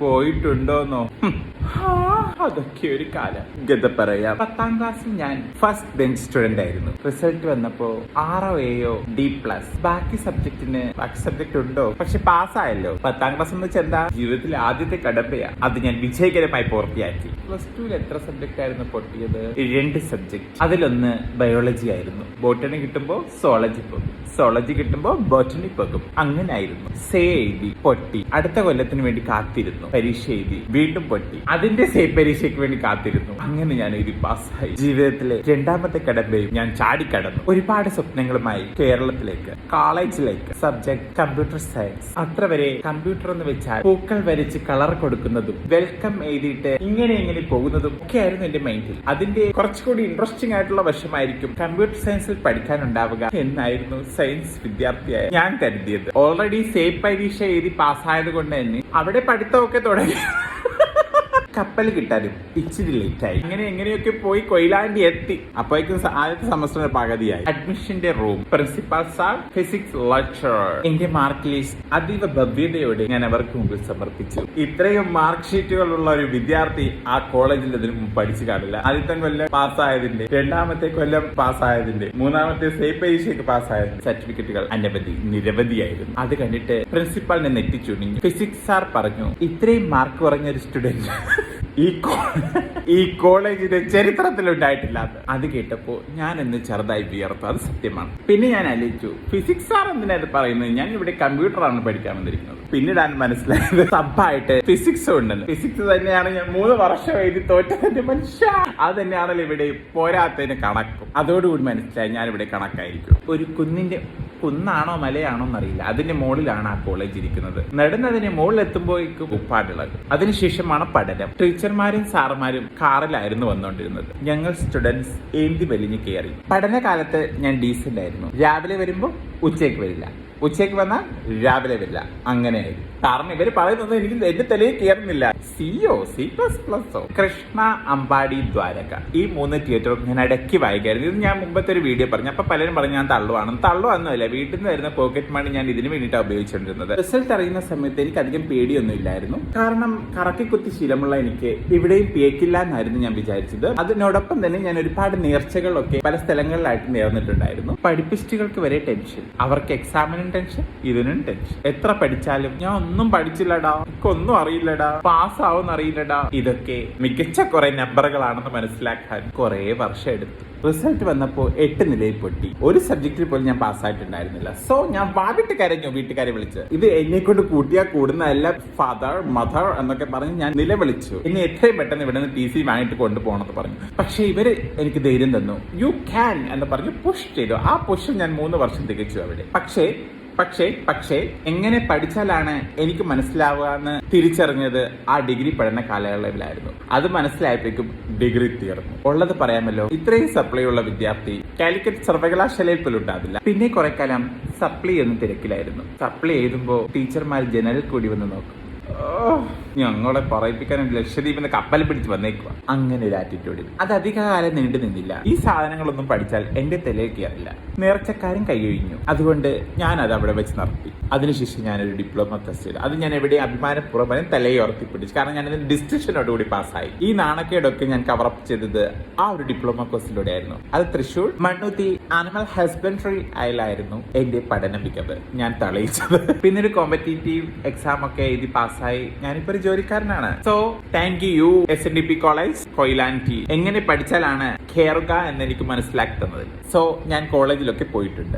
പോയിട്ടുണ്ടോന്നോ? അതൊക്കെ ഒരു കാലം. എന്താ പറയാ, 10ാം ക്ലാസ്സിൽ ഞാൻ ഫസ്റ്റ് ബെഞ്ച് സ്റ്റുഡന്റ് ആയിരുന്നു. റിസൾട്ട് വന്നപ്പോ 6 AO D+. ബാക്കി സബ്ജക്ട് ഉണ്ടോ, പക്ഷെ പാസ്സായല്ലോ. 10ാം ക്ലാസ് എന്ന് വെച്ചാൽ എന്താ, ജീവിതത്തിലെ ആദ്യത്തെ കടമ്പയാ. അത് ഞാൻ വിജയകരമായി പൂർത്തിയാക്കി. +2 എത്ര സബ്ജക്ട് ആയിരുന്നു പൊട്ടിയത്? 2 സബ്ജക്ട്. അതിലൊന്ന് ബയോളജി ആയിരുന്നു. ബോട്ടണി കിട്ടുമ്പോ സോളജി പോകും, സോളജി കിട്ടുമ്പോ ബോട്ടണി പോകും. അങ്ങനെ ആയിരുന്നു. എഴുതി പൊട്ടി. അടുത്ത കൊല്ലത്തിന് വേണ്ടി കാത്തിരുന്നു. പരീക്ഷ എഴുതി, വീണ്ടും പൊട്ടി. അതിന്റെ പരീക്ഷയ്ക്ക് വേണ്ടി കാത്തിരുന്നു. അങ്ങനെ ഞാൻ എഴുതി പാസ്സായി. ജീവിതത്തിലെ 2ാമത്തെ കടമ്പയും ഞാൻ ചാടിക്കടന്നു. ഒരുപാട് സ്വപ്നങ്ങളുമായി കേരളത്തിലേക്ക്, കോളേജിലേക്ക്. Subject computer science. അത്ര വരെ കമ്പ്യൂട്ടർ എന്ന് വെച്ചാൽ പൂക്കൾ വരച്ച് കളർ കൊടുക്കുന്നതും വെൽക്കം എഴുതിയിട്ട് ഇങ്ങനെ പോകുന്നതും ഒക്കെ ആയിരുന്നു എന്റെ മൈൻഡിൽ. അതിന്റെ കുറച്ചുകൂടി ഇൻട്രസ്റ്റിംഗ് ആയിട്ടുള്ള വശമായിരിക്കും കമ്പ്യൂട്ടർ സയൻസിൽ പഠിക്കാനുണ്ടാവുക എന്നായിരുന്നു സയൻസ് വിദ്യാർത്ഥിയായ ഞാൻ കരുതിയത്. ഓൾറെഡി പരീക്ഷ എഴുതി പാസ്സായത് കൊണ്ട് തന്നെ അവിടെ പഠിത്തമൊക്കെ തുടങ്ങി. കപ്പൽ കിട്ടാനും ഇച്ചിരി ലേറ്റ് ആയി. എങ്ങനെയൊക്കെ പോയി കൊയിലാണ്ടി എത്തി. അപ്പോഴേക്കും ആദ്യത്തെ സെമസ്റ്ററിന്റെ പകുതിയായി. അഡ്മിഷന്റെ room, principal sir, physics lecturer. എന്റെ മാർക്ക് ലിസ്റ്റ് അതീവ ഭവ്യതയോടെ ഞാൻ അവർക്ക് മുമ്പിൽ സമർപ്പിച്ചു. ഇത്രയും മാർക്ക് ഷീറ്റുകളുള്ള ഒരു വിദ്യാർത്ഥി ആ കോളേജിൽ ഇതിനു മുമ്പ് പഠിച്ചു കാണില്ല. ആദ്യത്തെ കൊല്ലം പാസ്സായതിന്റെ, 2ാമത്തെ കൊല്ലം പാസ്സായതിന്റെ, 3ാമത്തെ പരീക്ഷയ്ക്ക് പാസ്സായതിന്റെ സർട്ടിഫിക്കറ്റുകൾ നിരവധിയായിരുന്നു. അത് കണ്ടിട്ട് പ്രിൻസിപ്പാളിനെ നെറ്റിച്ചുണിഞ്ഞു. ഫിസിക്സ് സാർ പറഞ്ഞു, ഇത്രയും മാർക്ക് കുറഞ്ഞ ഒരു സ്റ്റുഡന്റ് ഈ കോളേജിന്റെ ചരിത്രത്തിലുണ്ടായിട്ടില്ല. അത് കേട്ടപ്പോ ഞാൻ എന്ന് ചെറുതായി വിയർത്തു. അത് സത്യമാണ്. പിന്നെ ഞാൻ ആലോചിച്ചു, ഫിസിക്സ് സാർ എന്തിനാ ഇത് പറയുന്നത്? ഞാൻ ഇവിടെ കമ്പ്യൂട്ടറാണ് പഠിക്കാൻ വന്നിരിക്കുന്നത്. പിന്നീടാണ് മനസ്സിലായത് സബ്ബായിട്ട് ഫിസിക്സ് ഉണ്ടെന്ന്. ഫിസിക്സ് തന്നെയാണ് ഞാൻ 3 വർഷം എഴുതി തോറ്റതിന്റെ മനുഷ്യ. അത് തന്നെയാണല്ലോ ഇവിടെ പോരാത്തതിന് കണക്കും. അതോടുകൂടി മനസ്സിലായി ഞാൻ ഇവിടെ കണക്കായിരിക്കും. ഒരു കുന്നാണോ മലയാണോ എന്നറിയില്ല, അതിന്റെ മുകളിലാണ് ആ കോളേജ് ഇരിക്കുന്നത്. നടന്നതിന് മുകളിലെത്തുമ്പോഴേക്കും ഉപ്പാടുള്ളത്. അതിനുശേഷമാണ് പഠനം. ടീച്ചർമാരും സാറുമാരും കാറിലായിരുന്നു വന്നുകൊണ്ടിരുന്നത്. ഞങ്ങൾ സ്റ്റുഡൻസ് ഏന്തി വലിഞ്ഞു കയറി. പഠനകാലത്ത് ഞാൻ ഡീസന്റ് ആയിരുന്നു. രാവിലെ വരുമ്പോ ഉച്ചയ്ക്ക് വരില്ല, ഉച്ചയ്ക്ക് വന്നാൽ രാവിലെ വരില്ല. അങ്ങനെയായിരുന്നു. കാരണം ഇവര് പറയുന്നത് എനിക്ക് എന്റെ തലയിൽ കയറുന്നില്ല. C++. കൃഷ്ണ, അമ്പാടി, ദ്വാരക, ഈ 3 തിയേറ്ററും ഞാൻ ഇടയ്ക്ക് വായിക്കായിരുന്നു. ഇത് ഞാൻ മുമ്പത്തെ ഒരു വീഡിയോ പറഞ്ഞു. അപ്പൊ പലരും പറഞ്ഞു ഞാൻ തള്ളുവാന്നല്ല. വീട്ടിൽ നിന്ന് വരുന്ന പോക്കറ്റ് മണി ഞാൻ ഇതിന് വേണ്ടിയിട്ടാണ് ഉപയോഗിച്ചുകൊണ്ടിരുന്നത്. റിസൾട്ട് അറിയുന്ന സമയത്ത് എനിക്ക് അധികം പേടിയൊന്നും ഇല്ലായിരുന്നു. കാരണം കറക്കി കുത്തി ശീലമുള്ള എനിക്ക് ഇവിടെയും പേക്കില്ല എന്നായിരുന്നു ഞാൻ വിചാരിച്ചത്. അതിനോടൊപ്പം തന്നെ ഞാൻ ഒരുപാട് നേർച്ചകളൊക്കെ പല സ്ഥലങ്ങളിലായിട്ട് നേർന്നിട്ടുണ്ടായിരുന്നു. പഠിപ്പിസ്റ്റുകൾക്ക് വരെ ടെൻഷൻ. അവർക്ക് എക്സാമിനും ടെൻഷൻ, ഇതിനും ടെൻഷൻ. എത്ര പഠിച്ചാലും ഞാൻ ഒന്നും പഠിച്ചില്ലടാ, ഒന്നും അറിയില്ലടാ, പാസ്സാവും അറിയില്ലടാ. ഇതൊക്കെ മികച്ച കുറെ നമ്പറുകളാണെന്ന് മനസ്സിലാക്കാൻ കുറെ വർഷം എടുത്തു. റിസൾട്ട് വന്നപ്പോ 8 നിലയിൽ പൊട്ടി. ഒരു സബ്ജക്റ്റിൽ പോലും ഞാൻ പാസ്സായിട്ടുണ്ടായിരുന്നില്ല. സോ ഞാൻ വാവിട്ട് കരഞ്ഞു. വീട്ടുകാരെ വിളിച്ച്, ഇത് എന്നെ കൊണ്ട് കൂട്ടിയാ കൂടുന്നതല്ല, ഫാദർ മദർ എന്നൊക്കെ പറഞ്ഞ് ഞാൻ നിലവിളിച്ചു. എന്നെ എത്രയും പെട്ടെന്ന് ഇവിടെ നിന്ന് TC വാങ്ങിട്ട് കൊണ്ടുപോകണമെന്ന് പറഞ്ഞു. പക്ഷെ ഇവര് എനിക്ക് ധൈര്യം തന്നു. യു ക്യാൻ എന്ന് പറഞ്ഞ് പുഷ് ചെയ്തു. ആ പുഷ് ഞാൻ 3 വർഷം തികച്ചു അവിടെ. പക്ഷേ എങ്ങനെ പഠിച്ചാലാണ് എനിക്ക് മനസ്സിലാവുക എന്ന് തിരിച്ചറിഞ്ഞത് ആ ഡിഗ്രി പഠന കാലയളവിലായിരുന്നു. അത് മനസ്സിലായപ്പോഴേക്കും ഡിഗ്രി തീർന്നു. ഉള്ളത് പറയാമല്ലോ, ഇത്രയും സപ്ലൈ ഉള്ള വിദ്യാർത്ഥി കാലിക്കറ്റ് സർവകലാശാലയിൽ പോലും ഉണ്ടാവില്ല. പിന്നെ കുറെ കാലം സപ്ലൈ എന്ന തിരക്കിലായിരുന്നു. സപ്ലൈ എഴുതുമ്പോ ടീച്ചർമാർ ജനലിൽ കൂടി വന്ന് നോക്കും. ഞങ്ങളെ പറയിപ്പിക്കാൻ ലക്ഷദ്വീപിന്റെ കപ്പൽ പിടിച്ച് വന്നേക്കുക. അങ്ങനെ ഒരു ആറ്റിറ്റ്യൂഡിൽ അത് അധികകാലം നീണ്ടു നിന്നില്ല. ഈ സാധനങ്ങളൊന്നും പഠിച്ചാൽ എന്റെ തലയിൽ കയറില്ല. നേർച്ചക്കാരും കൈയൊഴിഞ്ഞു. അതുകൊണ്ട് ഞാൻ അത് അവിടെ വെച്ച് നിർത്തി. അതിനുശേഷം ഞാനൊരു ഡിപ്ലോമ ടെസ്റ്റ് ചെയ്തു. അത് ഞാൻ എവിടെ അഭിമാനപൂർവ്വം തലയെ ഉറത്തിപ്പിടിച്ചു. കാരണം ഞാൻ അതിന് ഡിസ്റ്റിങ്ഷനോടുകൂടി പാസ്സായി. ഈ നാണക്കേടൊക്കെ ഞാൻ കവറപ്പ് ചെയ്തത് ആ ഒരു ഡിപ്ലോമ കോഴ്സിലൂടെ ആയിരുന്നു. അത് തൃശ്ശൂർ മണ്ണുത്തി ആനിമൽ ഹസ്ബൻഡറി ആയിരുന്നു എന്റെ പഠന മികവ് ഞാൻ തെളിയിച്ചത്. പിന്നെ ഒരു കോമ്പറ്റേറ്റീവ് എക്സാം ഒക്കെ എഴുതി പാസ്സായി. ഞാനിപ്പോ ഒരു ജോലിക്കാരനാണ്. So thank you SNDP college Koyilandy. എങ്ങനെ പഠിച്ചാലാണ് കയറുക എന്ന് എനിക്ക് മനസ്സിലാക്കി തന്നത്. സോ ഞാൻ കോളേജിലൊക്കെ പോയിട്ടുണ്ട്.